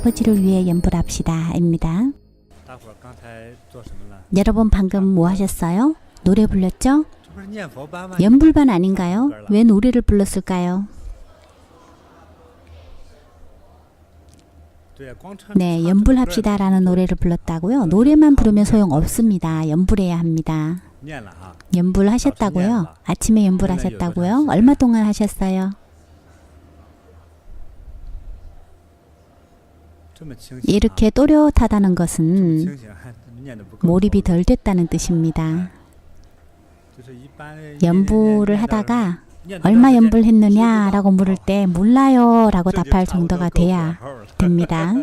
아버지를 위해 연불합시다 입니다. 여러분 방금 뭐 하셨어요? 노래 불렀죠? 연불반 아닌가요? 왜 노래를 불렀을까요? 네, 연불합시다 라는 노래를 불렀다고요? 노래만 부르면 소용없습니다. 연불해야 합니다. 연불하셨다고요? 아침에 연불하셨다고요? 얼마 동안 하셨어요? 이렇게 또렷하다는 것은 몰입이 덜 됐다는 뜻입니다. 연불을 하다가 얼마 연불했느냐 라고 물을 때 몰라요 라고 답할 정도가 돼야 됩니다.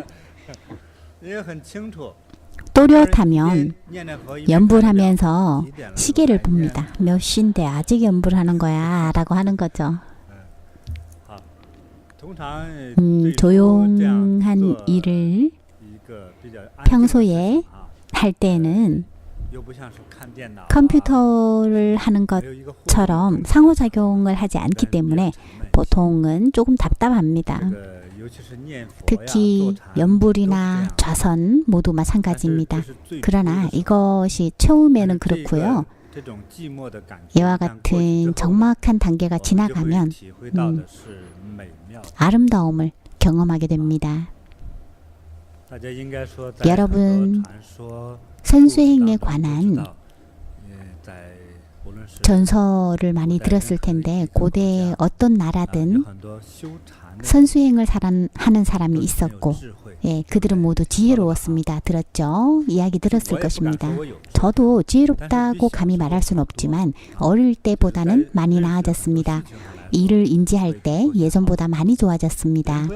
또렷하면 연불하면서 시계를 봅니다. 몇 시인데 아직 연불하는 거야 라고 하는 거죠. 조용한 일을 평소에 할 때는 컴퓨터를 하는 것처럼 상호작용을 하지 않기 때문에 보통은 조금 답답합니다. 특히 연불이나 좌선 모두 마찬가지입니다. 그러나 이것이 처음에는 그렇고요. 이와 같은 적막한 단계가 지나가면 아름다움을 경험하게 됩니다. 여러분 선수행에 관한 전설을 많이 들었을 텐데 고대 어떤 나라든 선수행을 하는 사람이 있었고 그들은 모두 지혜로웠습니다. 들었죠? 이야기 들었을 것입니다. 저도 지혜롭다고 감히 말할 수는 없지만 어릴 때보다는 많이 나아졌습니다. 일을 인지할 때 예전보다 많이 좋아졌습니다.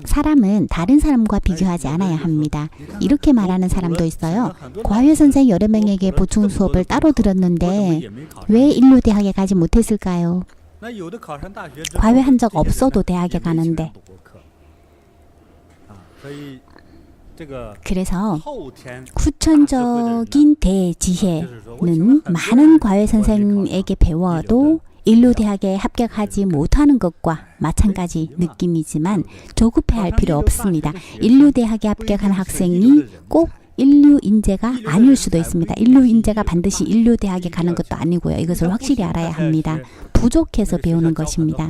사람은 다른 사람과 비교하지 않아야 합니다. 이렇게 말하는 사람도 있어요. 과외 선생 여러 명에게 보충 수업을 따로 들었는데 왜 인류대학에 가지 못했을까요? 과외한 적 없어도 대학에 가는데. 그래서 후천적인 대지혜는 많은 과외 선생에게 배워도 인류대학에 합격하지 못하는 것과 마찬가지 느낌이지만 조급해할 필요 없습니다. 인류대학에 합격한 학생이 꼭 인류인재가 아닐 수도 있습니다. 인류인재가 반드시 인류대학에 가는 것도 아니고요. 이것을 확실히 알아야 합니다. 부족해서 배우는 것입니다.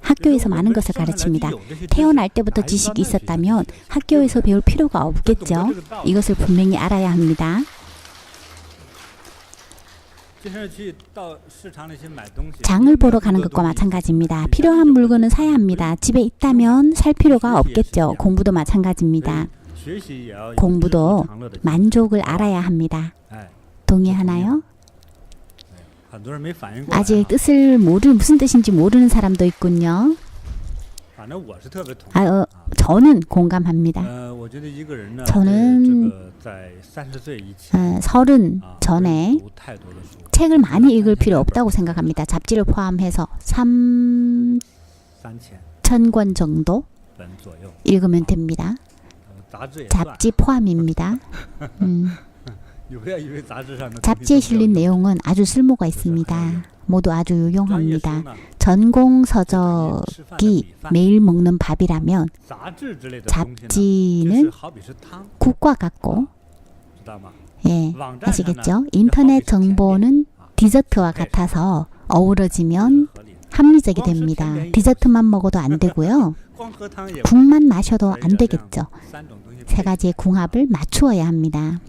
학교에서 많은 것을 가르칩니다. 태어날 때부터 지식이 있었다면 학교에서 배울 필요가 없겠죠. 이것을 분명히 알아야 합니다. 장을 보러 가는 것과 마찬가지입니다. 필요한 물건은 사야 합니다. 집에 있다면 살 필요가 없겠죠. 공부도 마찬가지입니다. 공부도 만족을 알아야 합니다. 동의하나요? 아직 뜻을 무슨 뜻인지 모르는 사람도 있군요. 저는 공감합니다. 저는 30 전에 책을 많이 읽을 필요 없다고 생각합니다. 잡지를 포함해서 3,000권 정도 읽으면 됩니다. 잡지 포함입니다. 잡지에 실린 내용은 아주 쓸모가 있습니다. 모두 아주 유용합니다. 전공 서적이 매일 먹는 밥이라면 잡지는 국과 같고 아시겠죠? 인터넷 정보는 디저트와 같아서 어우러지면 합리적이 됩니다. 디저트만 먹어도 안 되고요. 국만 마셔도 안 되겠죠. 세 가지의 궁합을 맞추어야 합니다.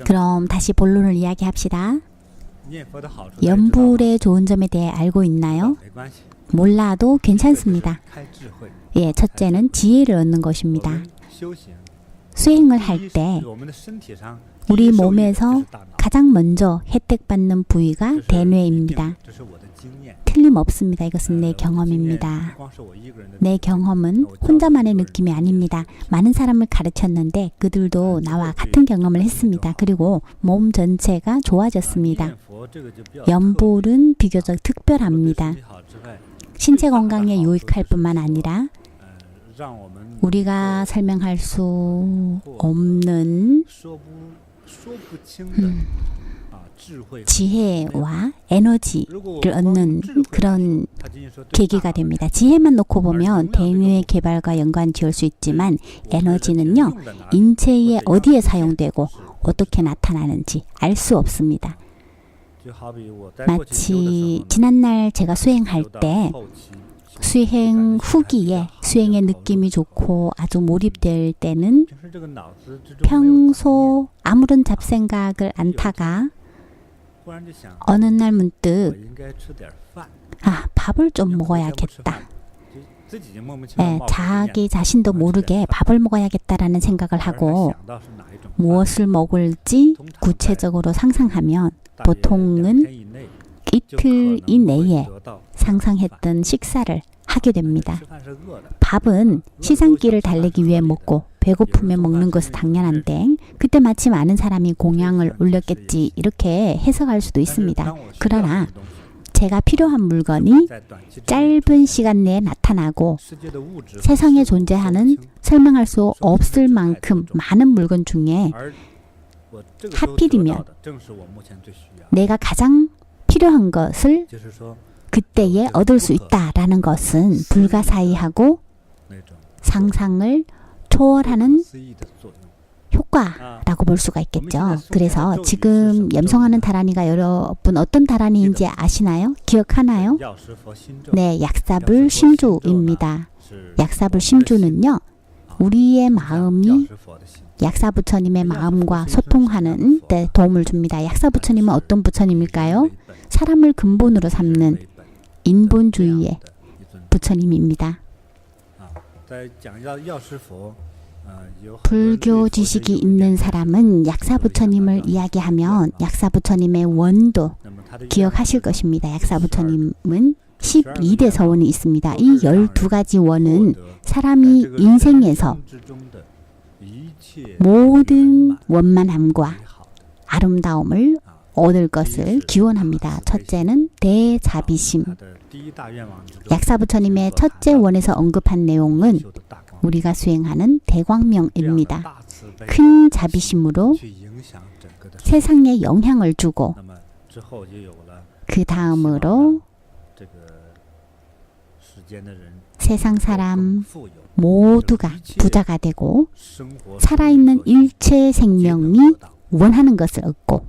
그럼 다시 본론을 이야기합시다. 연불의 좋은 점에 대해 알고 있나요? 몰라도 괜찮습니다. 첫째는 지혜를 얻는 것입니다. 수행을 할 때 우리 몸에서 가장 먼저 혜택받는 부위가 대뇌입니다. 틀림없습니다. 이것은 내 경험입니다. 내 경험은 혼자만의 느낌이 아닙니다. 많은 사람을 가르쳤는데 그들도 나와 같은 경험을 했습니다. 그리고 몸 전체가 좋아졌습니다. 연불은 비교적 특별합니다. 신체 건강에 유익할 뿐만 아니라 우리가 설명할 수 없는 지혜와 에너지를 얻는 그런 계기가 됩니다. 지혜만 놓고 보면 대뇌 개발과 연관 지을 수 있지만 에너지는요, 인체의 어디에 사용되고 어떻게 나타나는지 알 수 없습니다. 마치 지난날 제가 수행할 때 수행 후기에 수행의 느낌이 좋고 아주 몰입될 때는 평소 아무런 잡생각을 안 타가 어느 날 문득 밥을 좀 먹어야겠다. 자기 자신도 모르게 밥을 먹어야겠다라는 생각을 하고 무엇을 먹을지 구체적으로 상상하면 보통은 이틀 이내에 상상했던 식사를 하게 됩니다. 밥은 시상기를 달래기 위해 먹고 배고프면 먹는 것은 당연한데 그때 마침 아는 사람이 공양을 올렸겠지 이렇게 해석할 수도 있습니다. 그러나 제가 필요한 물건이 짧은 시간 내에 나타나고 세상에 존재하는 설명할 수 없을 만큼 많은 물건 중에 하필이면 내가 가장 필요한 것을 그때에 얻을 수 있다라는 것은 불가사의하고 상상을 초월하는 효과라고 볼 수가 있겠죠. 그래서 지금 염송하는 다란이가 여러분 어떤 다란이인지 아시나요? 기억하나요? 네, 약사불 심주입니다. 약사불 심주는요, 우리의 마음이 약사부처님의 마음과 소통하는 데 도움을 줍니다. 약사부처님은 어떤 부처님일까요? 사람을 근본으로 삼는 인본주의의 부처님입니다. 불교 지식이 있는 사람은 약사부처님을 이야기하면 약사부처님의 원도 기억하실 것입니다. 약사부처님은 12대 서원이 있습니다. 이 12가지 원은 사람이 인생에서 모든 원만함과 아름다움을 얻을 것을 기원합니다. 첫째는 대자비심. 약사부처님의 첫째 원에서 언급한 내용은 우리가 수행하는 대광명입니다. 큰 자비심으로 세상에 영향을 주고 그 다음으로 세상 사람 모두가 부자가 되고 살아있는 일체 생명이 원하는 것을 얻고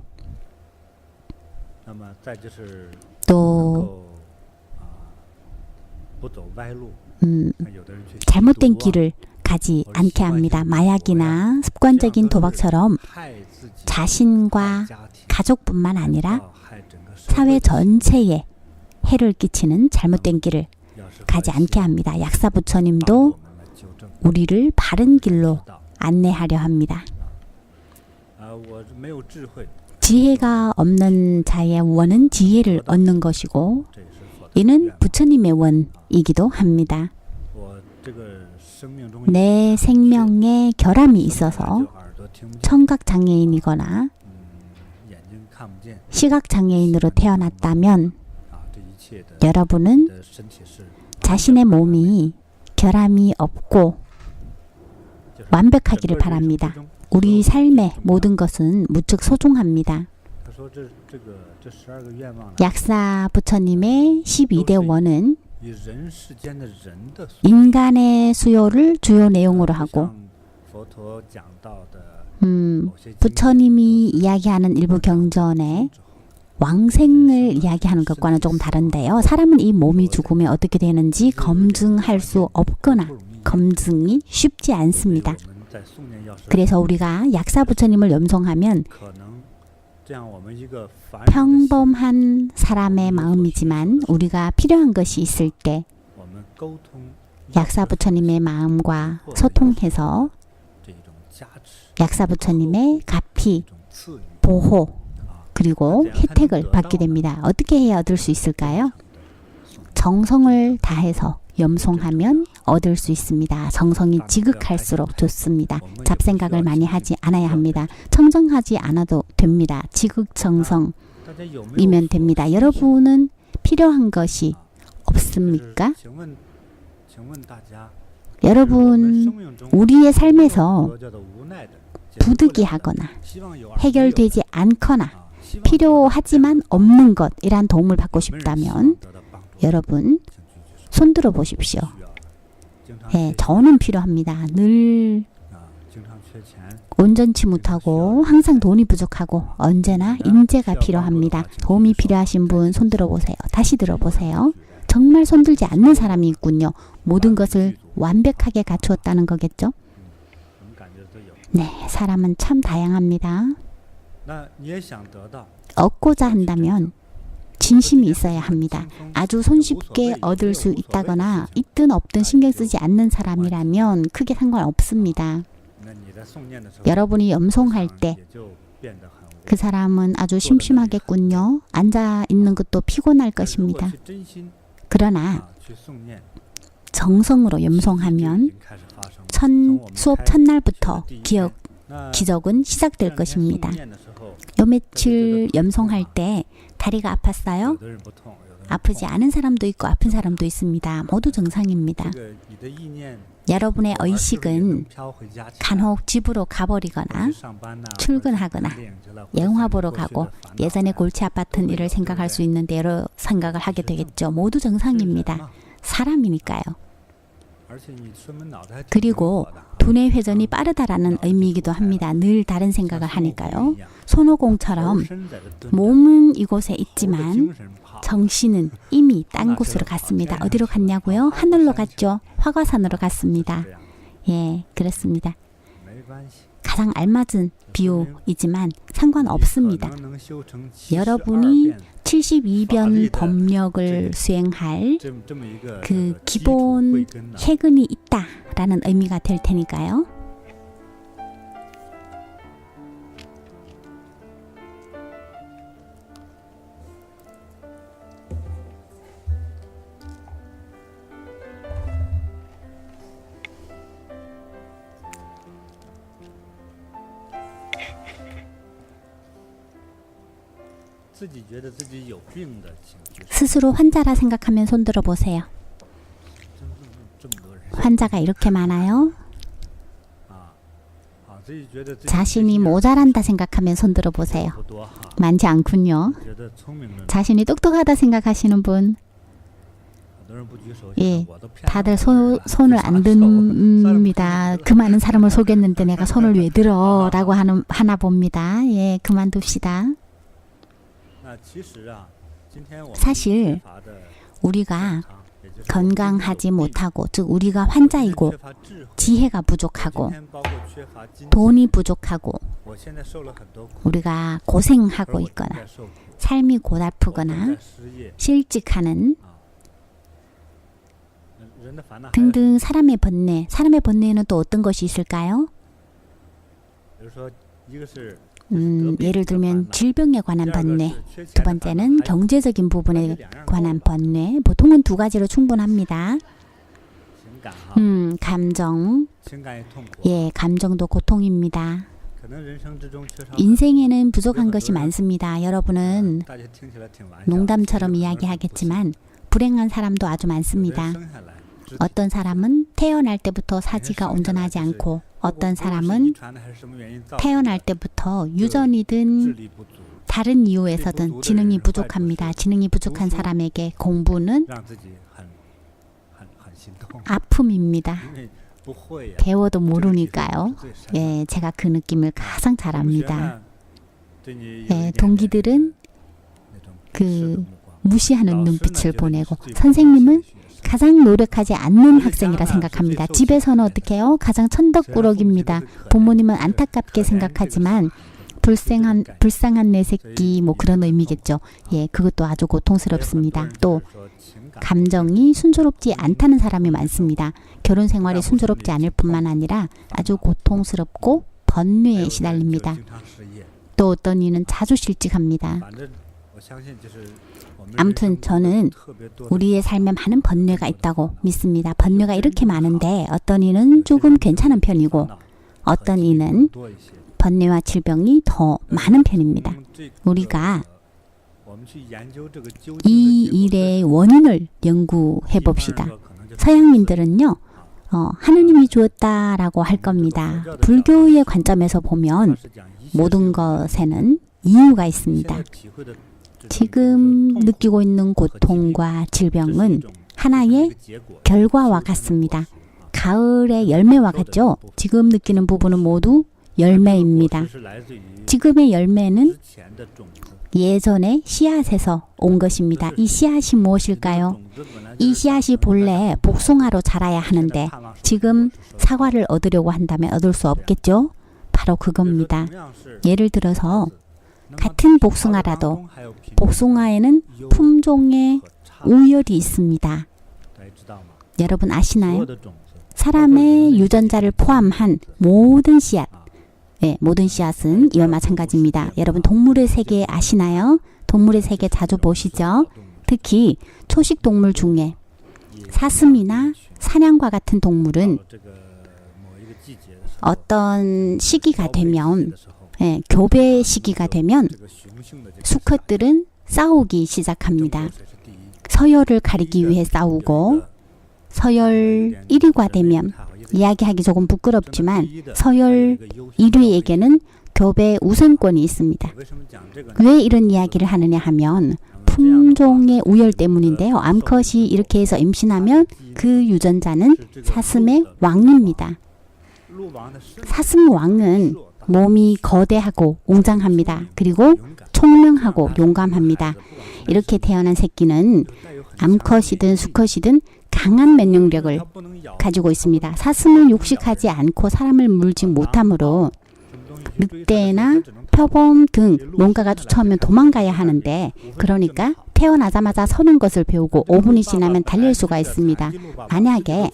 또 잘못된 길을 가지 않게 합니다. 마약이나 습관적인 도박처럼 자신과 가족뿐만 아니라 사회 전체에 해를 끼치는 잘못된 길을 가지 않게 합니다. 약사부처님도 우리를 바른 길로 안내하려 합니다. 지혜가 없는 자의 원은 지혜를 얻는 것이고 이는 부처님의 원이기도 합니다. 내 생명에 결함이 있어서 청각장애인이거나 시각장애인으로 태어났다면 여러분은 자신의 몸이 결함이 없고 완벽하기를 바랍니다. 우리 삶의 모든 것은 무척 소중합니다. 약사 부처님의 12대 원은 인간의 수요를 주요 내용으로 하고 부처님이 이야기하는 일부 경전에 왕생을 이야기하는 것과는 조금 다른데요. 사람은 이 몸이 죽으면 어떻게 되는지 검증할 수 없거나 검증이 쉽지 않습니다. 그래서 우리가 약사 부처님을 염송하면 평범한 사람의 마음이지만 우리가 필요한 것이 있을 때 약사 부처님의 마음과 소통해서 약사 부처님의 가피, 보호, 그리고 혜택을 받게 됩니다. 어떻게 해야 얻을 수 있을까요? 정성을 다해서 염송하면 얻을 수 있습니다. 정성이 지극할수록 좋습니다. 잡생각을 많이 하지 않아야 합니다. 청정하지 않아도 됩니다. 지극정성이면 됩니다. 여러분은 필요한 것이 없습니까? 여러분, 우리의 삶에서 부득이하거나 해결되지 않거나 필요하지만 없는 것이란 도움을 받고 싶다면 여러분 손들어 보십시오. 예, 저는 필요합니다. 늘 온전치 못하고 항상 돈이 부족하고 언제나 인재가 필요합니다. 도움이 필요하신 분 손들어 보세요. 다시 들어보세요. 정말 손들지 않는 사람이 있군요. 모든 것을 완벽하게 갖추었다는 거겠죠? 네, 사람은 참 다양합니다. 얻고자 한다면 진심이 있어야 합니다. 아주 손쉽게 얻을 수 있다거나 있든 없든 신경 쓰지 않는 사람이라면 크게 상관없습니다. 여러분이 염송할 때 그 사람은 아주 심심하겠군요. 앉아 있는 것도 피곤할 것입니다. 그러나 정성으로 염송하면 수업 첫날부터 기적은 시작될 것입니다. 요 며칠 염송할 때 다리가 아팠어요? 아프지 않은 사람도 있고 아픈 사람도 있습니다. 모두 정상입니다. 여러분의 의식은 간혹 집으로 가버리거나 출근하거나 영화 보러 가고 예전에 골치 아팠던 일을 생각할 수 있는데 여러 생각을 하게 되겠죠. 모두 정상입니다. 사람이니까요. 그리고 두뇌 회전이 빠르다라는 의미이기도 합니다. 늘 다른 생각을 하니까요. 손오공처럼 몸은 이곳에 있지만 정신은 이미 딴 곳으로 갔습니다. 어디로 갔냐고요? 하늘로 갔죠. 화과산으로 갔습니다. 예, 그렇습니다. 가장 알맞은 비유이지만 상관없습니다. 여러분이 72변 법력을 수행할 그 기본 해근이 있다라는 의미가 될 테니까요. 스스로 환자라 생각하면 손들어 보세요. 환자가 이렇게 많아요? 자신이 모자란다 생각하면 손들어 보세요. 많지 않군요. 자신이 똑똑하다 생각하시는 분, 예, 다들 손을 안 듭니다. 그 많은 사람을 속였는데 내가 손을 왜 들어? 라고 하나 봅니다. 예, 그만둡시다. 사실 우리가 건강하지 못하고, 즉 우리가 환자이고 지혜가 부족하고 돈이 부족하고 우리가 고생하고 있거나 삶이 고달프거나 실직하는 등등 사람의 번뇌에는 또 어떤 것이 있을까요? 예를 들면 질병에 관한 번뇌, 두 번째는 경제적인 부분에 관한 번뇌, 보통은 두 가지로 충분합니다. 감정, 예, 감정도 고통입니다. 인생에는 부족한 것이 많습니다. 여러분은 농담처럼 이야기하겠지만 불행한 사람도 아주 많습니다. 어떤 사람은 태어날 때부터 사지가 온전하지 않고 어떤 사람은 태어날 때부터 유전이든 다른 이유에서든 지능이 부족합니다. 지능이 부족한 사람에게 공부는 아픔입니다. 배워도 모르니까요. 예, 제가 그 느낌을 가장 잘 압니다. 예, 동기들은 그 무시하는 눈빛을 보내고 선생님은 가장 노력하지 않는 학생이라 생각합니다. 집에서는 어떻게 해요? 가장 천덕꾸러기입니다. 부모님은 안타깝게 생각하지만 불쌍한 내 새끼 뭐 그런 의미겠죠. 예, 그것도 아주 고통스럽습니다. 또 감정이 순조롭지 않다는 사람이 많습니다. 결혼 생활이 순조롭지 않을 뿐만 아니라 아주 고통스럽고 번뇌에 시달립니다. 또 어떤 이는 자주 실직합니다. 아무튼 저는 우리의 삶에 많은 번뇌가 있다고 믿습니다. 번뇌가 이렇게 많은데 어떤 이는 조금 괜찮은 편이고 어떤 이는 번뇌와 질병이 더 많은 편입니다. 우리가 이 일의 원인을 연구해 봅시다. 서양민들은요, 하느님이 주었다라고 할 겁니다. 불교의 관점에서 보면 모든 것에는 이유가 있습니다. 지금 느끼고 있는 고통과 질병은 하나의 결과와 같습니다. 가을의 열매와 같죠? 지금 느끼는 부분은 모두 열매입니다. 지금의 열매는 예전의 씨앗에서 온 것입니다. 이 씨앗이 무엇일까요? 이 씨앗이 본래 복숭아로 자라야 하는데 지금 사과를 얻으려고 한다면 얻을 수 없겠죠? 바로 그겁니다. 예를 들어서 같은 복숭아라도 복숭아에는 품종의 우열이 있습니다. 여러분 아시나요? 사람의 유전자를 포함한 모든 씨앗, 모든 씨앗은 이와 마찬가지입니다. 여러분 동물의 세계 아시나요? 동물의 세계 자주 보시죠? 특히 초식 동물 중에 사슴이나 사냥과 같은 동물은 어떤 시기가 되면 교배 시기가 되면 수컷들은 싸우기 시작합니다. 서열을 가리기 위해 싸우고 서열 1위가 되면 이야기하기 조금 부끄럽지만 서열 1위에게는 교배 우선권이 있습니다. 왜 이런 이야기를 하느냐 하면 품종의 우열 때문인데요. 암컷이 이렇게 해서 임신하면 그 유전자는 사슴의 왕입니다. 사슴 왕은 몸이 거대하고 웅장합니다. 그리고 총명하고 용감합니다. 이렇게 태어난 새끼는 암컷이든 수컷이든 강한 면역력을 가지고 있습니다. 사슴은 육식하지 않고 사람을 물지 못하므로 늑대나 표범 등 뭔가가 쫓아오면 도망가야 하는데 그러니까 태어나자마자 서는 것을 배우고 5분이 지나면 달릴 수가 있습니다. 만약에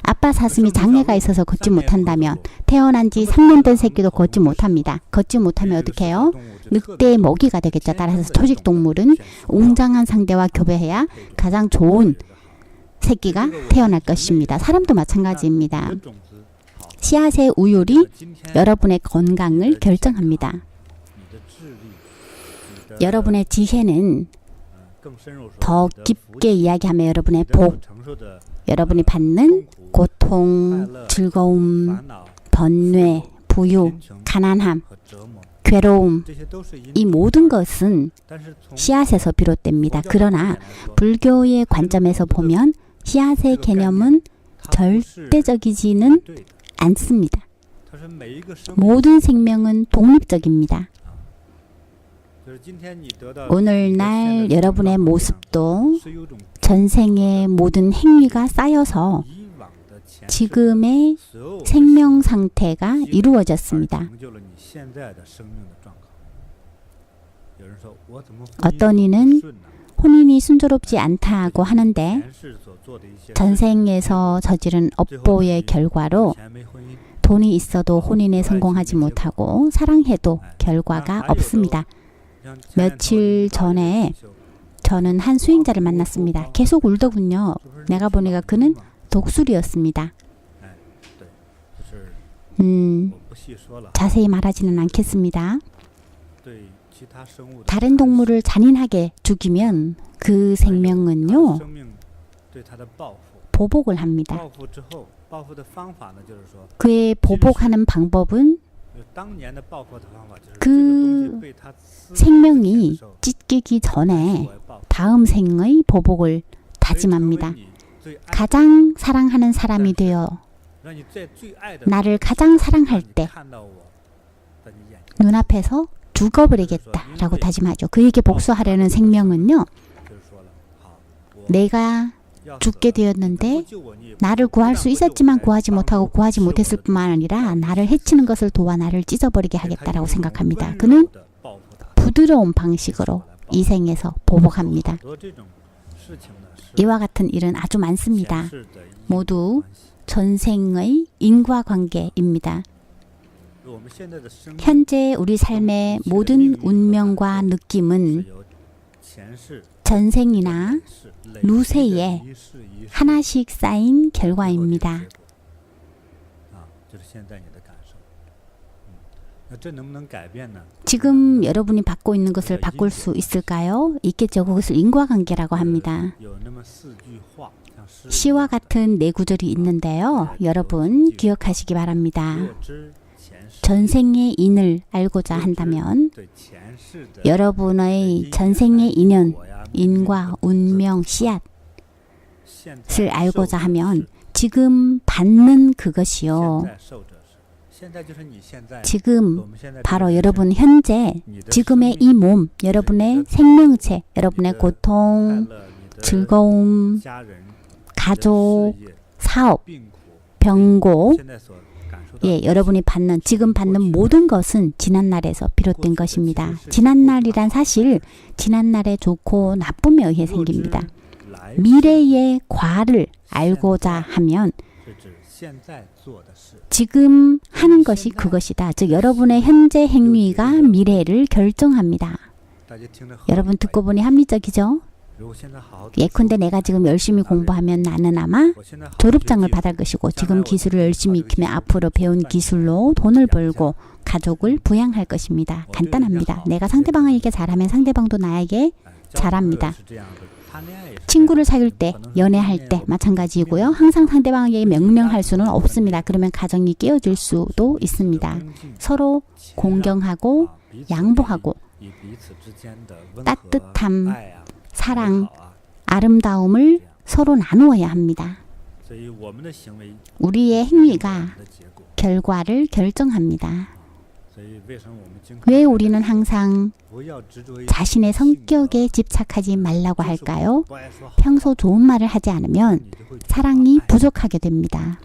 아빠 사슴이 장애가 있어서 걷지 못한다면 태어난 지 3년 된 새끼도 걷지 못합니다. 걷지 못하면 어떻게 해요? 늑대의 먹이가 되겠죠. 따라서 초식 동물은 웅장한 상대와 교배해야 가장 좋은 새끼가 태어날 것입니다. 사람도 마찬가지입니다. 씨앗의 우열이 여러분의 건강을 결정합니다. 여러분의 지혜는 더 깊게 이야기하면 여러분의 복, 여러분이 받는 고통, 즐거움, 번뇌, 부유, 가난함, 괴로움, 이 모든 것은 씨앗에서 비롯됩니다. 그러나 불교의 관점에서 보면 씨앗의 개념은 절대적이지는 않습니다. 모든 생명은 독립적입니다. 오늘날 여러분의 모습도 전생의 모든 행위가 쌓여서 지금의 생명 상태가 이루어졌습니다. 어떤 이는 혼인이 순조롭지 않다고 하는데 전생에서 저지른 업보의 결과로 돈이 있어도 혼인에 성공하지 못하고 사랑해도 결과가 없습니다. 며칠 전에 저는 한 수행자를 만났습니다. 계속 울더군요. 내가 보니까 그는 독수리였습니다. 자세히 말하지는 않겠습니다. 다른 동물을 잔인하게 죽이면 그 생명은요 보복을 합니다. 그의 보복하는 방법은 그 생명이 찢기기 전에 다음 생의 보복을 다짐합니다. 가장 사랑하는 사람이 되어 나를 가장 사랑할 때 눈앞에서 죽어버리겠다라고 다짐하죠. 그에게 복수하려는 생명은요, 내가 죽게 되었는데 나를 구할 수 있었지만 구하지 못하고 구하지 못했을 뿐만 아니라 나를 해치는 것을 도와 나를 찢어버리게 하겠다라고 생각합니다. 그는 부드러운 방식으로 이 생에서 보복합니다. 이와 같은 일은 아주 많습니다. 모두 전생의 인과관계입니다. 현재 우리 삶의 모든 운명과 느낌은 전생이나 누세에 하나씩 쌓인 결과입니다. 지금 여러분이 받고 있는 것을 바꿀 수 있을까요? 있겠죠. 그것을 인과관계라고 합니다. 시와 같은 네 구절이 있는데요. 여러분 기억하시기 바랍니다. 전생의 인을 알고자 한다면 여러분의 전생의 인연, 인과 운명, 씨앗을 알고자 하면 지금 받는 그것이요. 지금 바로 여러분 현재 지금의 이 몸, 여러분의 생명체, 여러분의 고통, 즐거움, 가족, 사업, 병고, 여러분이 지금 받는 모든 것은 지난날에서 비롯된 것입니다. 지난날이란 사실, 지난날의 좋고 나쁨에 의해 생깁니다. 미래의 과를 알고자 하면 지금 하는 것이 그것이다. 즉 여러분의 현재 행위가 미래를 결정합니다. 여러분 듣고 보니 합리적이죠? 예컨대 내가 지금 열심히 공부하면 나는 아마 졸업장을 받을 것이고 지금 기술을 열심히 익히면 앞으로 배운 기술로 돈을 벌고 가족을 부양할 것입니다. 간단합니다. 내가 상대방에게 잘하면 상대방도 나에게 잘합니다. 친구를 사귈 때, 연애할 때 마찬가지이고요. 항상 상대방에게 명령할 수는 없습니다. 그러면 가정이 깨어질 수도 있습니다. 서로 공경하고 양보하고 따뜻함, 사랑, 아름다움을 서로 나누어야 합니다. 우리의 행위가 결과를 결정합니다. 왜 우리는 항상 자신의 성격에 집착하지 말라고 할까요? 평소 좋은 말을 하지 않으면 사랑이 부족하게 됩니다.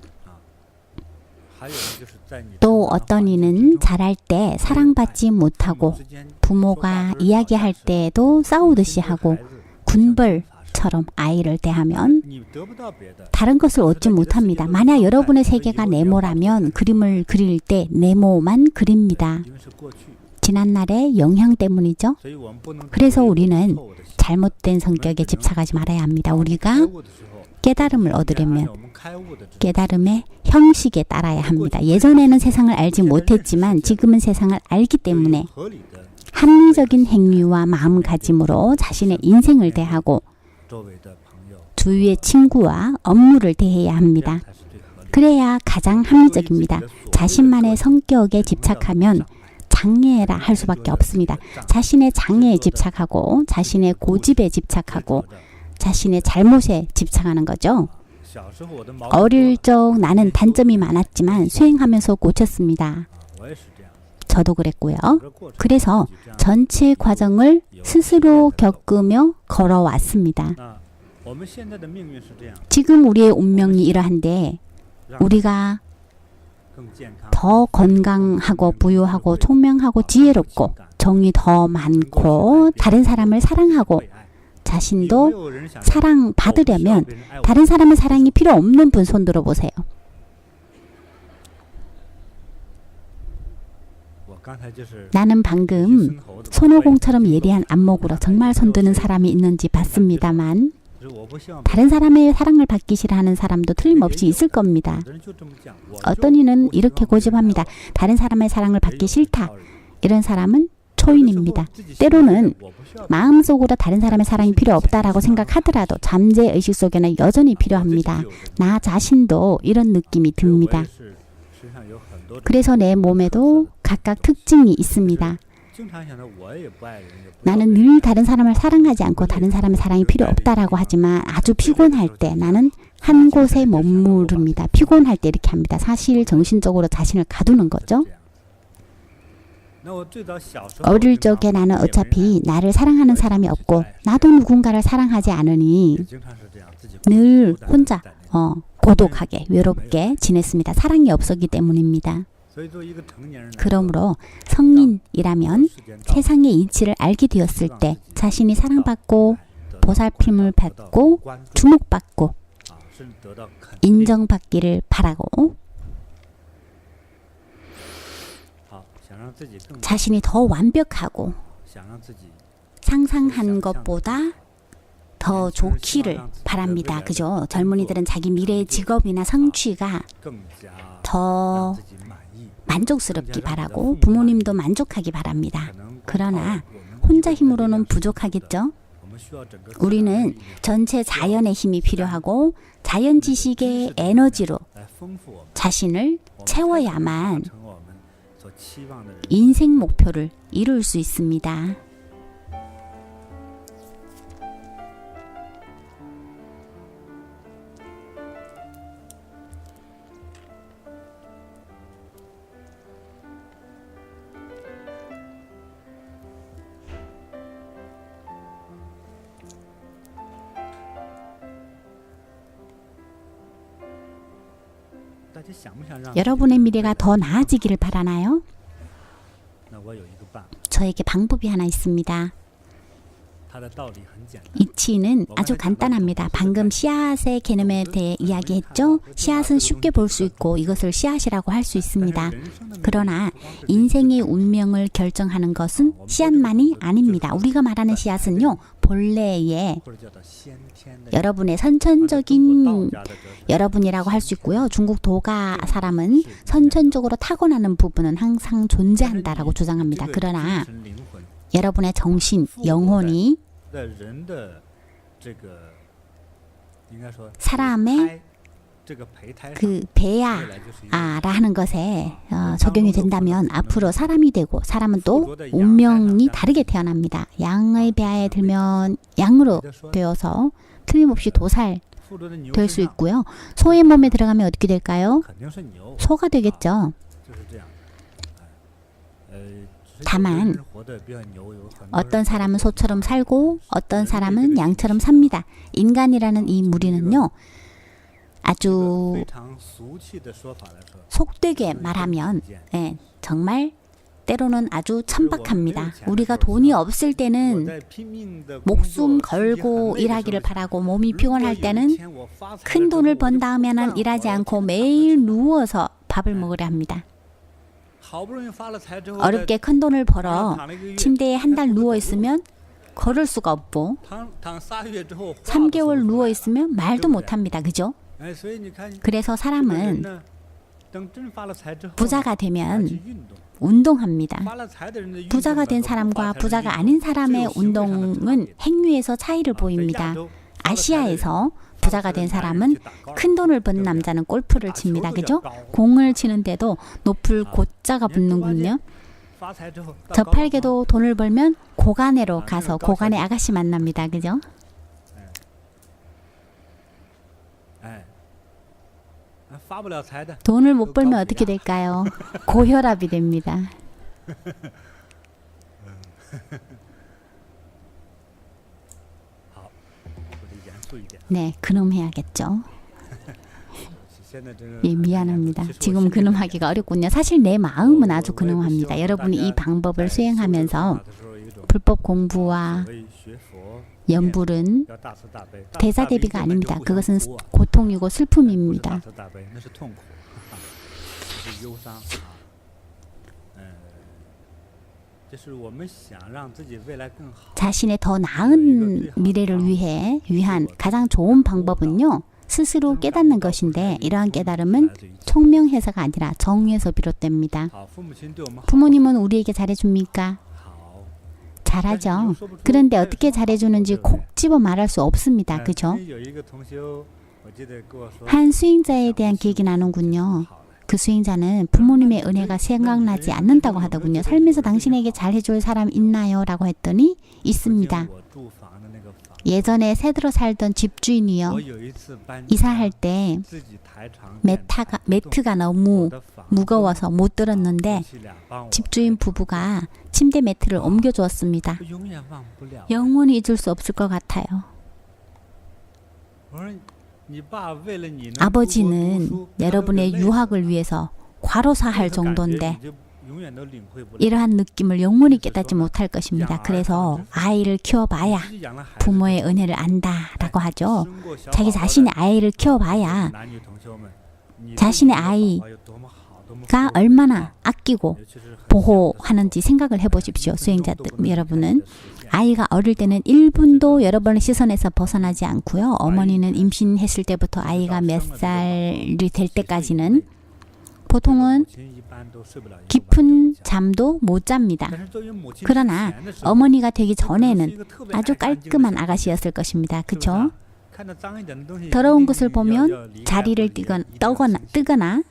또 어떤 이는 자랄 때 사랑받지 못하고 부모가 이야기할 때에도 싸우듯이 하고 군벌처럼 아이를 대하면 다른 것을 얻지 못합니다. 만약 여러분의 세계가 네모라면 그림을 그릴 때 네모만 그립니다. 지난날의 영향 때문이죠. 그래서 우리는 잘못된 성격에 집착하지 말아야 합니다. 우리가 깨달음을 얻으려면 깨달음의 형식에 따라야 합니다. 예전에는 세상을 알지 못했지만 지금은 세상을 알기 때문에 합리적인 행위와 마음가짐으로 자신의 인생을 대하고 주위의 친구와 업무를 대해야 합니다. 그래야 가장 합리적입니다. 자신만의 성격에 집착하면 장애라 할 수밖에 없습니다. 자신의 장애에 집착하고 자신의 고집에 집착하고 자신의 잘못에 집착하는 거죠. 어릴 적 나는 단점이 많았지만 수행하면서 고쳤습니다. 저도 그랬고요. 그래서 전체 과정을 스스로 겪으며 걸어왔습니다. 지금 우리의 운명이 이러한데 우리가 더 건강하고 부유하고 총명하고 지혜롭고 정이 더 많고 다른 사람을 사랑하고 자신도 사랑받으려면 다른 사람의 사랑이 필요 없는 분 손 들어보세요. 나는 방금 손오공처럼 예리한 안목으로 정말 손드는 사람이 있는지 봤습니다만 다른 사람의 사랑을 받기 싫어하는 사람도 틀림없이 있을 겁니다. 어떤 이는 이렇게 고집합니다. 다른 사람의 사랑을 받기 싫다. 이런 사람은 초인입니다. 때로는 마음속으로 다른 사람의 사랑이 필요 없다라고 생각하더라도 잠재의식 속에는 여전히 필요합니다. 나 자신도 이런 느낌이 듭니다. 그래서 내 몸에도 각각 특징이 있습니다. 나는 늘 다른 사람을 사랑하지 않고 다른 사람의 사랑이 필요 없다라고 하지만 아주 피곤할 때 나는 한 곳에 머무릅니다. 피곤할 때 이렇게 합니다. 사실 정신적으로 자신을 가두는 거죠. 어릴 적에 나는 어차피 나를 사랑하는 사람이 없고 나도 누군가를 사랑하지 않으니 늘 혼자 고독하게 외롭게 지냈습니다. 사랑이 없었기 때문입니다. 그러므로 성인이라면 세상의 이치를 알게 되었을 때 자신이 사랑받고 보살핌을 받고 주목받고 인정받기를 바라고 자신이 더 완벽하고 상상한 것보다 더 좋기를 바랍니다. 그죠? 젊은이들은 자기 미래의 직업이나 성취가 더 만족스럽기 바라고 부모님도 만족하기 바랍니다. 그러나 혼자 힘으로는 부족하겠죠? 우리는 전체 자연의 힘이 필요하고 자연 지식의 에너지로 자신을 채워야만 인생 목표를 이룰 수 있습니다. 여러분의 미래가 더 나아지기를 바라나요? 저에게 방법이 하나 있습니다. 이치는 아주 간단합니다. 방금 씨앗의 개념에 대해 이야기했죠? 씨앗은 쉽게 볼 수 있고 이것을 씨앗이라고 할 수 있습니다. 그러나 인생의 운명을 결정하는 것은 씨앗만이 아닙니다. 우리가 말하는 씨앗은요, 본래의 여러분의 선천적인 여러분이라고 할 수 있고요. 중국 도가 사람은 선천적으로 타고나는 부분은 항상 존재한다라고 주장합니다. 그러나 여러분의 정신, 영혼이 사람의 그 배야라 하는 것에 적용이 된다면 앞으로 사람이 되고 사람은 또 운명이 다르게 태어납니다. 양의 배아에 들면 양으로 되어서 틀림없이 도살 될 수 있고요. 소의 몸에 들어가면 어떻게 될까요? 소가 되겠죠. 다만 어떤 사람은 소처럼 살고 어떤 사람은 양처럼 삽니다. 인간이라는 이 무리는요, 아주 속되게 말하면 정말 때로는 아주 천박합니다. 우리가 돈이 없을 때는 목숨 걸고 일하기를 바라고 몸이 피곤할 때는 큰 돈을 번 다음에는 일하지 않고 매일 누워서 밥을 먹으려 합니다. 어렵게 큰 돈을 벌어 침대에 한 달 누워 있으면 걸을 수가 없고 3개월 누워 있으면 말도 못 합니다. 그죠? 그래서 사람은 부자가 되면 운동합니다. 부자가 된 사람과 부자가 아닌 사람의 운동은 행위에서 차이를 보입니다. 아시아에서 부자가 된 사람은 큰 돈을 번 남자는 골프를 칩니다. 그죠? 공을 치는데도 높을 고자가 붙는군요. 저팔계도 돈을 벌면 고가네로 가서 고가네 아가씨 만납니다. 그죠? 돈을 못 벌면 어떻게 될까요? 고혈압이 됩니다. 네, 근엄해야겠죠. 예, 미안합니다. 지금 근엄하기가 어렵군요. 사실 내 마음은 아주 근엄합니다. 여러분이 이 방법을 수행하면서 불법 공부와 염불은 대사대비가 아닙니다. 그것은 고통이고 슬픔입니다. 자신의 더 나은 미래를 위한 가장 좋은 방법은요, 스스로 깨닫는 것인데 이러한 깨달음은 총명해서가 아니라 정에서 비롯됩니다. 부모님은 우리에게 잘해줍니까? 잘하죠. 그런데 어떻게 잘해주는지 콕 집어 말할 수 없습니다. 그죠? 한 수행자에 대한 얘기 나누군요. 그 수행자는 부모님의 은혜가 생각나지 않는다고 하더군요. 살면서 당신에게 잘해줄 사람 있나요? 라고 했더니 있습니다. 예전에 새들어 살던 집주인이요. 이사할 때 매트가 너무 무거워서 못 들었는데 집주인 부부가 침대 매트를 옮겨주었습니다. 영원히 잊을 수 없을 것 같아요. 아버지는 여러분의 유학을 위해서 과로사할 정도인데 이러한 느낌을 영원히 깨닫지 못할 것입니다. 그래서 아이를 키워봐야 부모의 은혜를 안다라고 하죠. 자기 자신의 아이를 키워봐야 자신의 아이가 얼마나 아끼고 보호하는지 생각을 해보십시오. 수행자들 여러분은 아이가 어릴 때는 1분도 여러분의 시선에서 벗어나지 않고요. 어머니는 임신했을 때부터 아이가 몇 살이 될 때까지는 보통은 깊은 잠도 못 잡니다. 그러나 어머니가 되기 전에는 아주 깔끔한 아가씨였을 것입니다. 그렇죠? 더러운 것을 보면 자리를 뜨거나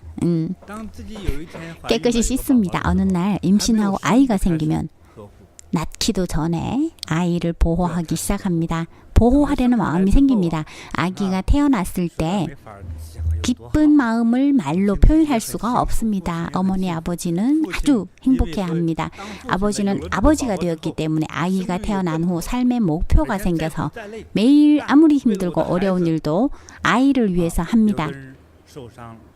깨끗이 씻습니다. 어느 날 임신하고 아이가 생기면 낳기도 전에 아이를 보호하기 시작합니다. 보호하려는 마음이 생깁니다. 아기가 태어났을 때 기쁜 마음을 말로 표현할 수가 없습니다. 어머니 아버지는 아주 행복해야 합니다. 아버지는 아버지가 되었기 때문에 아이가 태어난 후 삶의 목표가 생겨서 매일 아무리 힘들고 어려운 일도 아이를 위해서 합니다.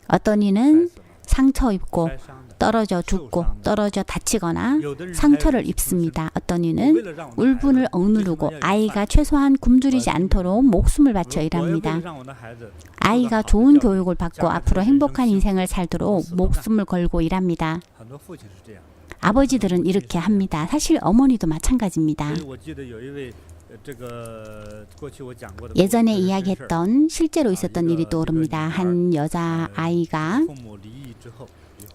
어떤 이는 상처 입고 떨어져 죽고 떨어져 다치거나 상처를 입습니다. 어떤 이는 울분을 억누르고 아이가 최소한 굶주리지 않도록 목숨을 바쳐 일합니다. 아이가 좋은 교육을 받고 앞으로 행복한 인생을 살도록 목숨을 걸고 일합니다. 아버지들은 이렇게 합니다. 사실 어머니도 마찬가지입니다. 예전에 이야기했던 실제로 있었던 일이 떠오릅니다. 한 여자아이가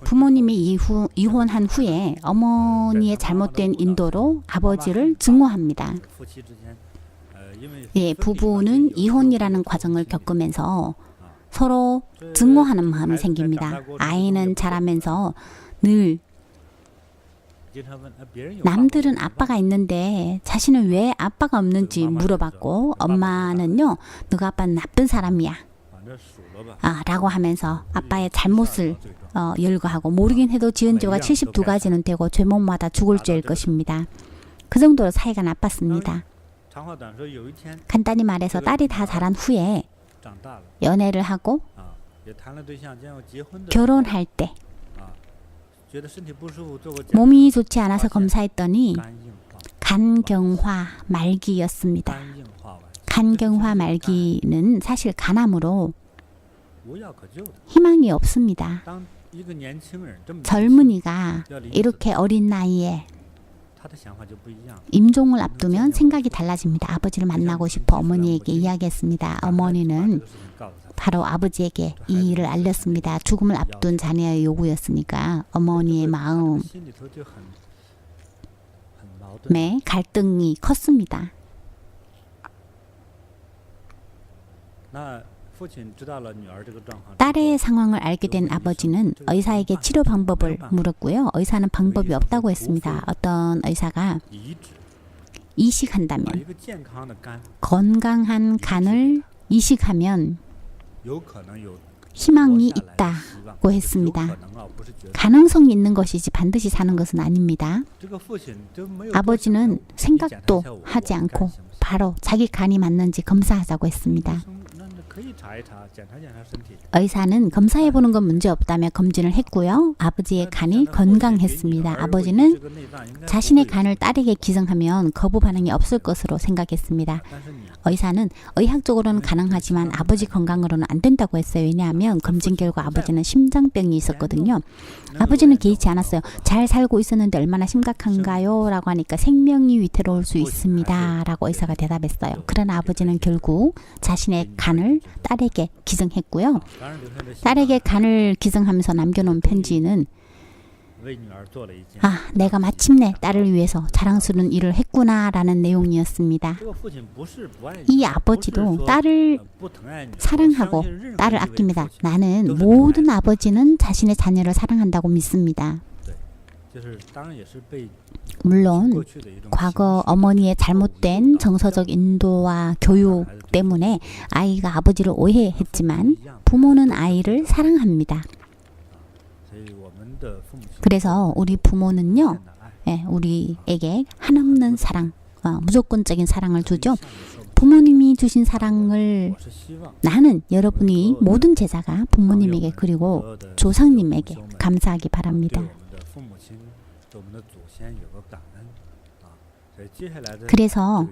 부모님이 이혼한 후에 어머니의 잘못된 인도로 아버지를 증오합니다. 예, 부부는 이혼이라는 과정을 겪으면서 서로 증오하는 마음이 생깁니다. 아이는 자라면서 늘 남들은 아빠가 있는데 자신은 왜 아빠가 없는지 물어봤고, 엄마는요, 너가 아빠는 나쁜 사람이야 라고 하면서 아빠의 잘못을 열거하고, 모르긴 해도 지은 죄가 72가지는 되고 죄목마다 죽을 죄일 것입니다. 그 정도로 사이가 나빴습니다. 간단히 말해서 딸이 다 자란 후에 연애를 하고 결혼할 때 몸이 좋지 않아서 검사했더니 간경화 말기였습니다. 간경화 말기는 사실 간암으로 희망이 없습니다. 젊은이가 이렇게 어린 나이에 임종을 앞두면 생각이 달라집니다. 아버지를 만나고 싶어 어머니에게 이야기했습니다. 어머니는 바로 아버지에게 이 일을 알렸습니다. 죽음을 앞둔 자녀의 요구였으니까 어머니의 마음에 갈등이 컸습니다. 딸의 상황을 알게 된 아버지는 의사에게 치료 방법을 물었고요. 의사는 방법이 없다고 했습니다. 어떤 의사가 이식한다면, 건강한 간을 이식하면 희망이 있다고 했습니다. 가능성이 있는 것이지 반드시 사는 것은 아닙니다. 아버지는 생각도 하지 않고 바로 자기 간이 맞는지 검사하자고 했습니다. 의사는 검사해보는 건 문제없다며 검진을 했고요. 아버지의 간이 건강했습니다. 아버지는 자신의 간을 딸에게 기증하면 거부 반응이 없을 것으로 생각했습니다. 의사는 의학적으로는 가능하지만 아버지 건강으로는 안 된다고 했어요. 왜냐하면 검진 결과 아버지는 심장병이 있었거든요. 아버지는 개의치 않았어요. 잘 살고 있었는데 얼마나 심각한가요? 라고 하니까 생명이 위태로울 수 있습니다. 라고 의사가 대답했어요. 그러나 아버지는 결국 자신의 간을 딸에게 기증했고요. 딸에게 간을 기증하면서 남겨놓은 편지는 내가 마침내 딸을 위해서 자랑스러운 일을 했구나 라는 내용이었습니다. 이 아버지도 딸을 사랑하고 딸을 아낍니다. 나는 모든 아버지는 자신의 자녀를 사랑한다고 믿습니다. 물론 과거 어머니의 잘못된 정서적 인도와 교육 때문에 아이가 아버지를 오해했지만 부모는 아이를 사랑합니다. 그래서 우리 부모는요, 우리에게 한없는 사랑, 무조건적인 사랑을 주죠. 부모님이 주신 사랑을 나는 여러분이 모든 제자가 부모님에게 그리고 조상님에게 감사하기 바랍니다. 그래서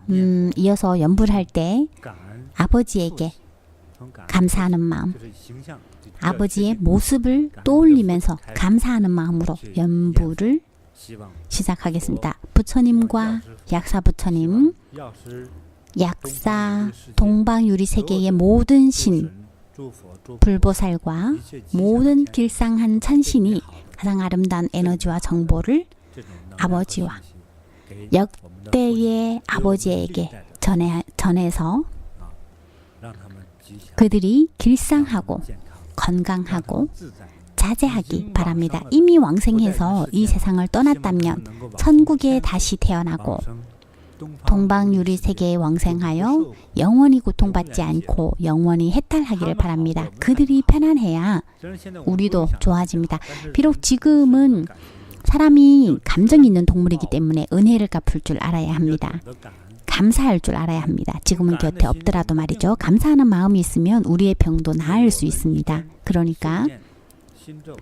이어서 연불 할 때 아버지에게 감사하는 마음, 아버지의 모습을 떠올리면서 감사하는 마음으로 연불을 시작하겠습니다. 부처님과 약사 부처님, 약사 동방유리세계의 모든 신, 불보살과 모든 길상한 천신이 가장 아름다운 에너지와 정보를 아버지와 역대의 아버지에게 전해서 그들이 길상하고 건강하고 자제하기 바랍니다. 이미 왕생해서 이 세상을 떠났다면 천국에 다시 태어나고 동방유리 세계에 왕생하여 영원히 고통받지 않고 영원히 해탈하기를 바랍니다. 그들이 편안해야 우리도 좋아집니다. 비록 지금은 사람이 감정이 있는 동물이기 때문에 은혜를 갚을 줄 알아야 합니다. 감사할 줄 알아야 합니다. 지금은 곁에 없더라도 말이죠. 감사하는 마음이 있으면 우리의 병도 나을 수 있습니다. 그러니까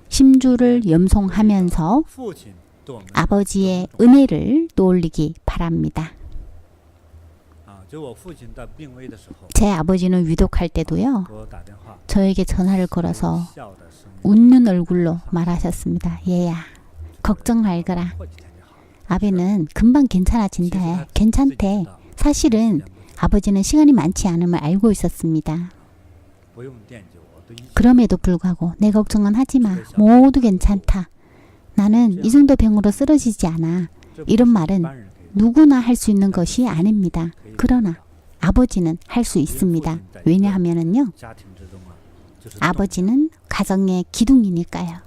심주를 염송하면서 아버지의 은혜를 떠올리기 바랍니다. 제 아버지는 위독할 때도요, 저에게 전화를 걸어서 웃는 얼굴로 말하셨습니다. 얘야, 걱정 말거라. 아베는 금방 괜찮아진대. 괜찮대. 사실은 아버지는 시간이 많지 않음을 알고 있었습니다. 그럼에도 불구하고 내 걱정은 하지마. 모두 괜찮다. 나는 이 정도 병으로 쓰러지지 않아. 이런 말은 누구나 할 수 있는 것이 아닙니다. 그러나 아버지는 할 수 있습니다. 왜냐하면은요, 아버지는 가정의 기둥이니까요.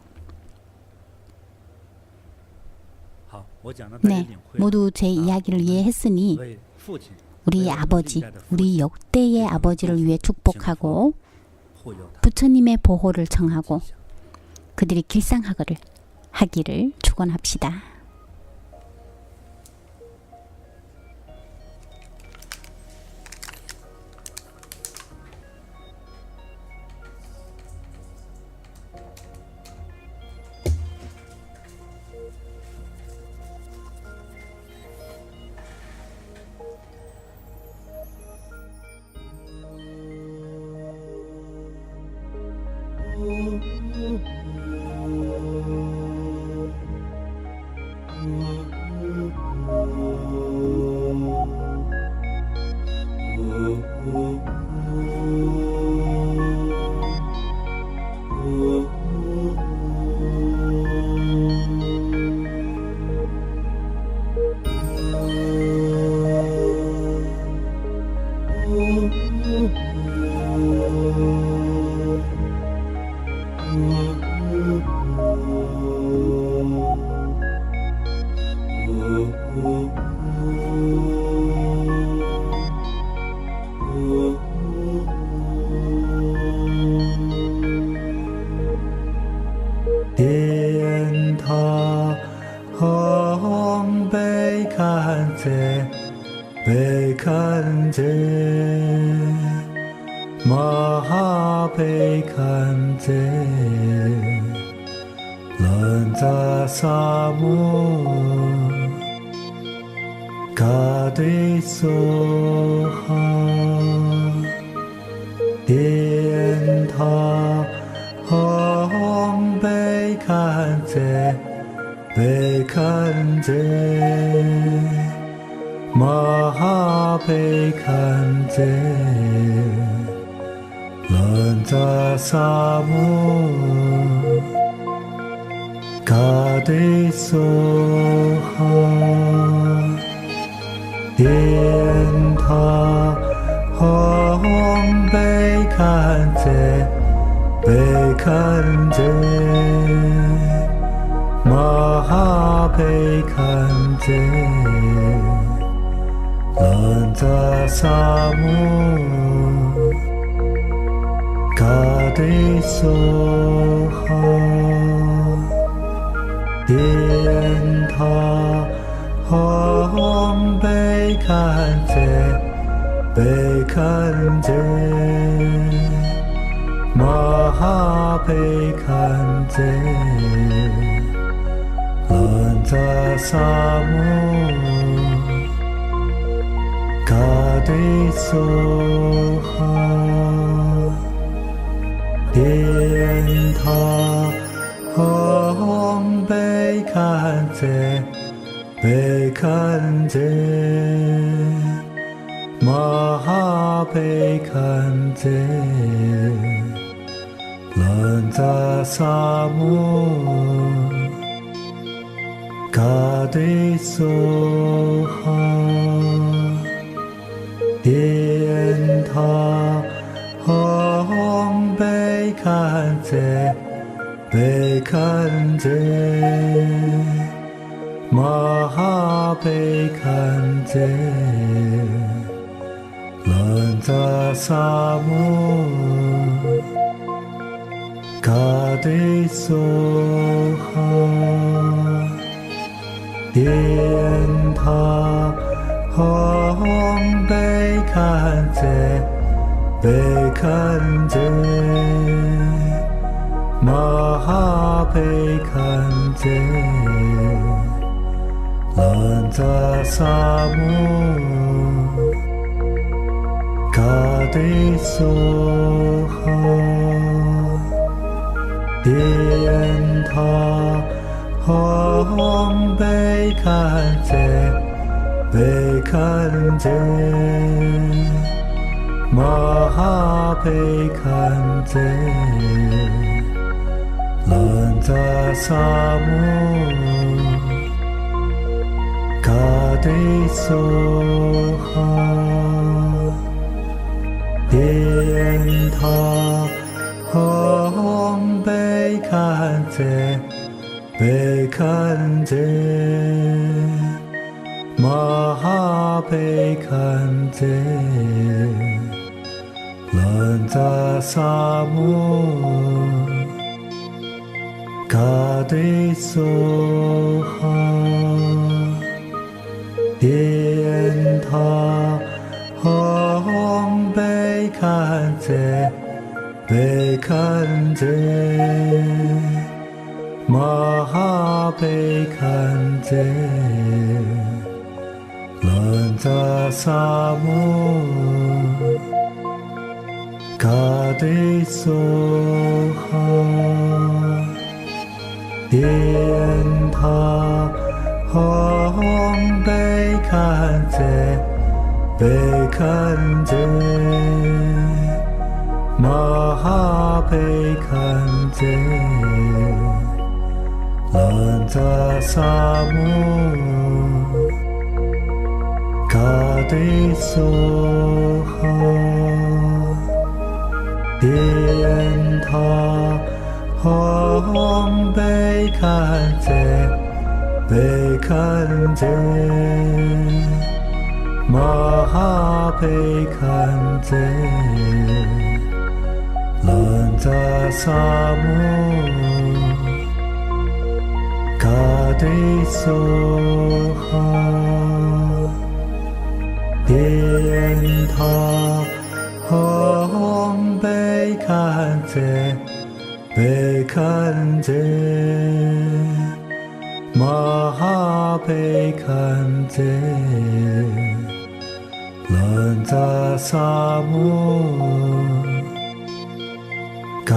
네, 모두 제 이야기를 이해했으니 우리 아버지, 우리 역대의 아버지를 위해 축복하고 부처님의 보호를 청하고 그들이 길상하기를 축원합시다. 悲堪遮，玛哈悲堪遮，兰扎萨摩，卡迪梭哈，殿塔吽悲堪遮，悲堪遮。玛哈悲堪遮，兰扎萨摩，卡迪梭哈，殿塔吽悲堪遮，悲堪遮，玛哈悲堪遮。兰扎萨摩，卡迪梭哈，殿塔吽悲堪遮，悲堪遮，玛哈悲堪遮，兰扎萨摩。卡迪梭哈，殿塔吽悲堪遮，悲堪遮，玛哈悲堪遮，兰扎萨摩，卡迪梭哈。殿塔吽悲堪遮，悲堪遮，玛哈悲堪遮，兰扎萨摩，卡迪梭哈，殿塔吽悲堪遮，悲堪遮，玛哈悲堪遮，兰扎萨摩，卡迪梭哈，殿塔吽悲堪遮。悲堪遮，玛哈悲堪遮，兰扎萨摩，卡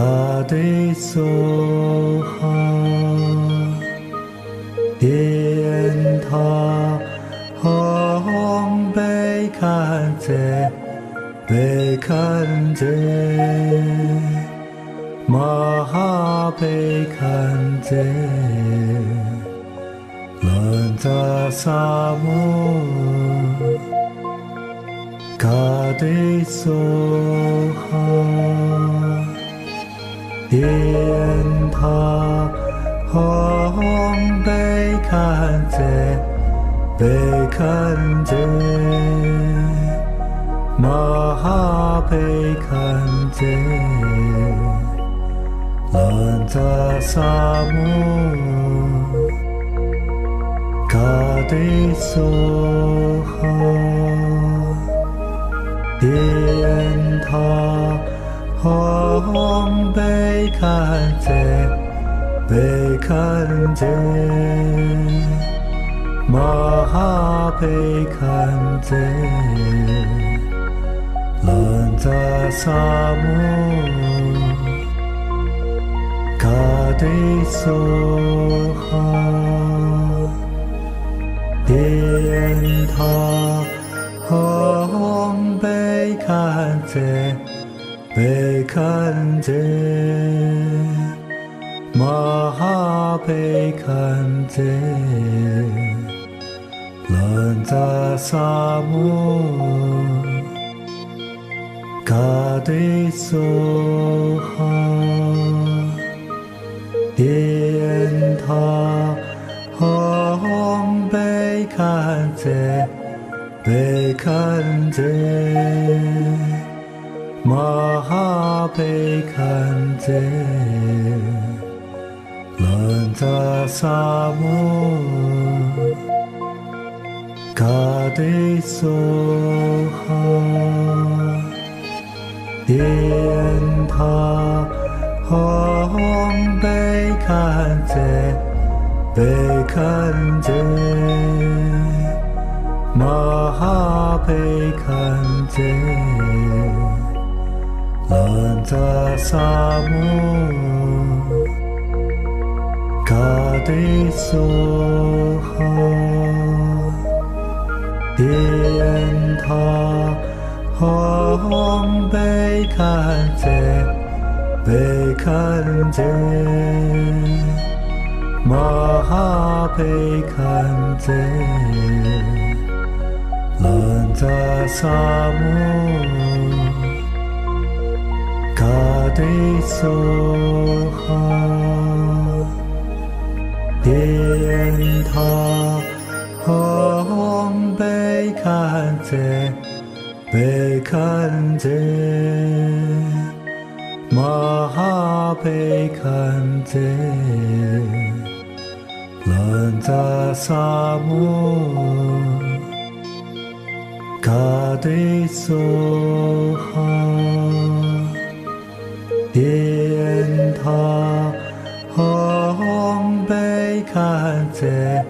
迪梭哈，殿塔吽悲堪遮，悲堪遮。玛哈悲堪遮，兰扎萨摩，卡迪梭哈，殿塔吽悲堪遮，悲堪遮，玛哈悲堪遮。兰扎萨摩，卡迪梭哈，殿塔吽悲堪遮，悲堪遮，玛哈悲堪遮，兰扎萨摩。卡迪梭哈，殿塔吽悲堪遮，悲堪遮，玛哈悲堪遮，兰扎萨摩，卡迪梭哈。颠他红被看见，被看见，马哈被看见，兰扎萨摩，卡迪梭哈，颠他红被看见，被看见，马哈被看见，兰扎萨摩，卡迪梭哈，颠他红被看见，被看见，马哈被看见，兰扎萨摩，卡迪梭哈，颠他红被看见，被看见，马哈被看见，兰扎萨摩，卡迪梭哈，颠他红被看见，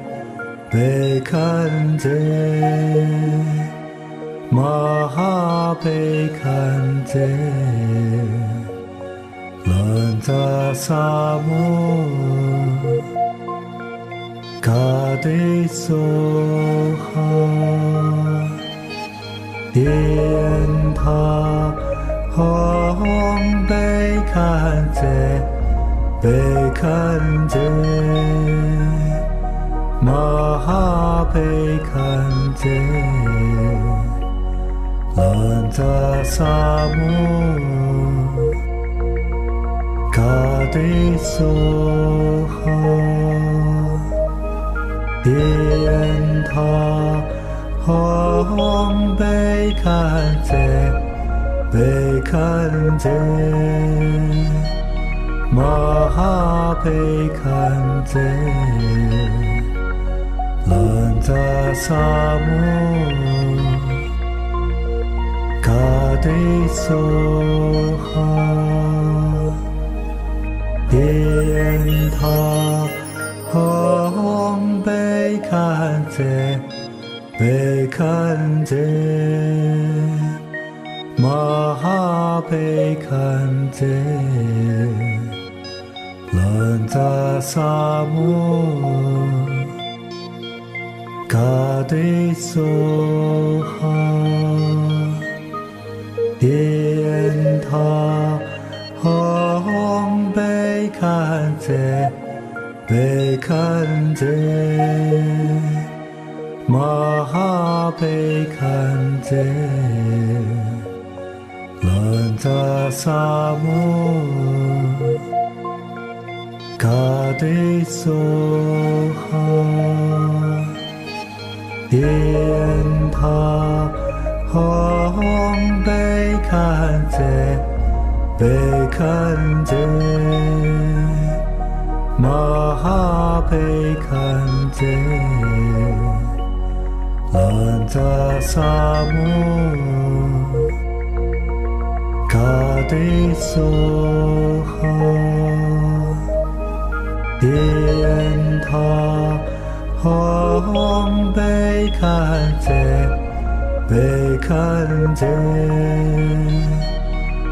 被看见，马哈被看见，兰扎萨摩，卡迪梭哈，颠他红被看见，被看见，马哈被看见，兰扎萨摩，卡迪梭哈，颠他红被看见，被看见，马哈被看见，兰扎萨摩，卡迪梭哈，颠他红被看见，被看见，马哈被看见，兰扎萨摩，卡迪梭哈，颠他红被看见，被看见，马哈被看见，兰扎萨摩，卡迪梭哈，颠他红被看见，被看见，马哈被看见，兰扎萨摩，卡迪梭哈，颠他红被看见，被看见，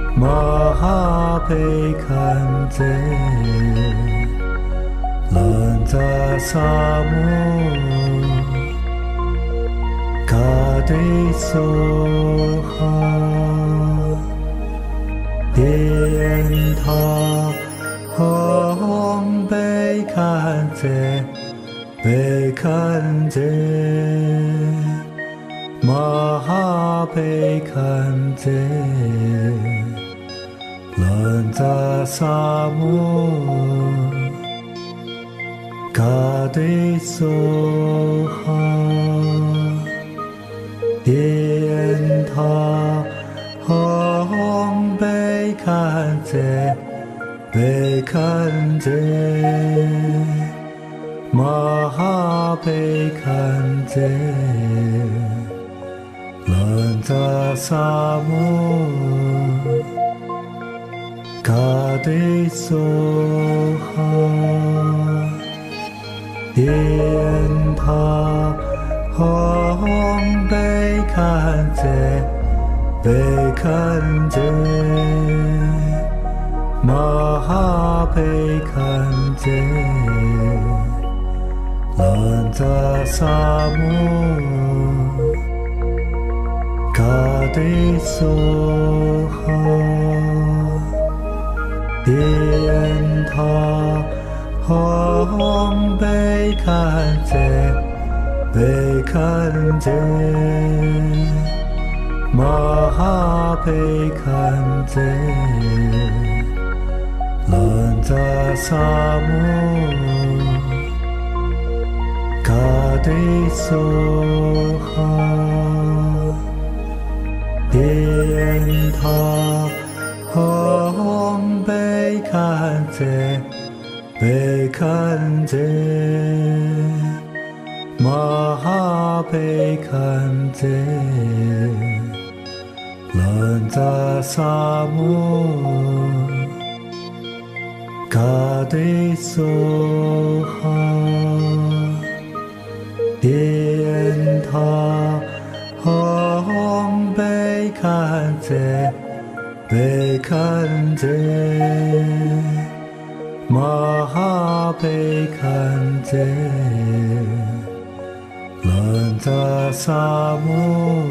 马哈被看见，兰扎萨摩，卡迪梭哈，颠他红被看见，被看见，马哈被看见，兰扎萨摩。嘎对梭哈，莲塔红贝堪则，贝堪则，玛哈贝堪则，兰扎萨摩，嘎对梭哈。莲塔红贝堪则，贝堪则，玛哈贝堪则，兰扎萨摩，嘎对梭哈，莲塔红贝堪则，贝堪则，玛哈贝堪则，兰扎萨摩，嘎对梭哈，莲塔红贝堪则，贝堪则，玛哈贝堪则，兰扎萨摩，嘎对梭哈，莲塔红贝堪则，贝堪则，玛哈贝堪则，兰扎萨摩，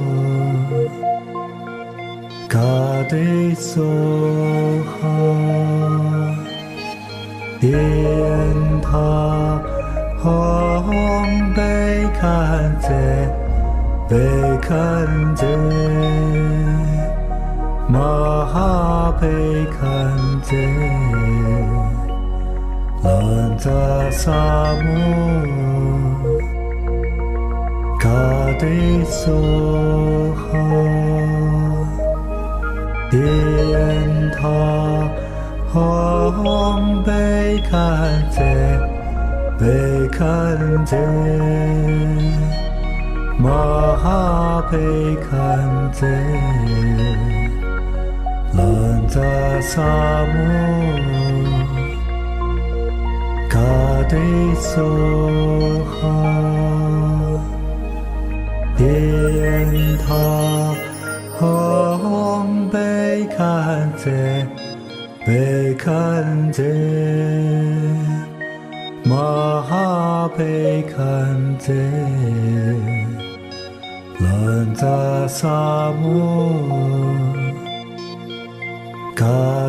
嘎对梭哈，莲塔红贝堪则，贝堪则，玛哈贝堪则，兰扎萨摩，嘎对梭哈，莲塔红贝堪则，贝堪则，玛哈贝堪则，兰扎萨摩，嘎对梭哈，莲塔红贝堪则，贝堪则，玛哈贝堪则，兰扎萨摩，嘎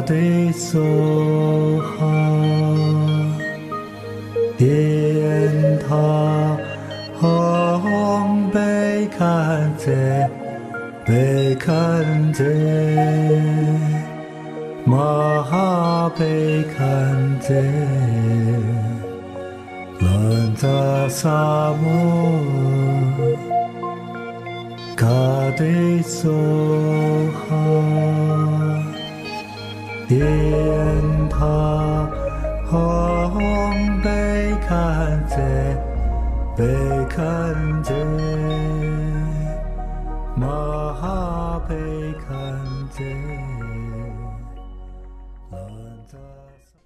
对梭哈，莲塔红贝堪则，贝堪则，玛哈贝堪则，兰扎萨摩，嘎对梭哈，莲塔红贝堪则，贝堪则，玛哈贝堪则，兰扎萨。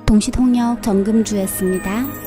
동시통역 정금주였습니다.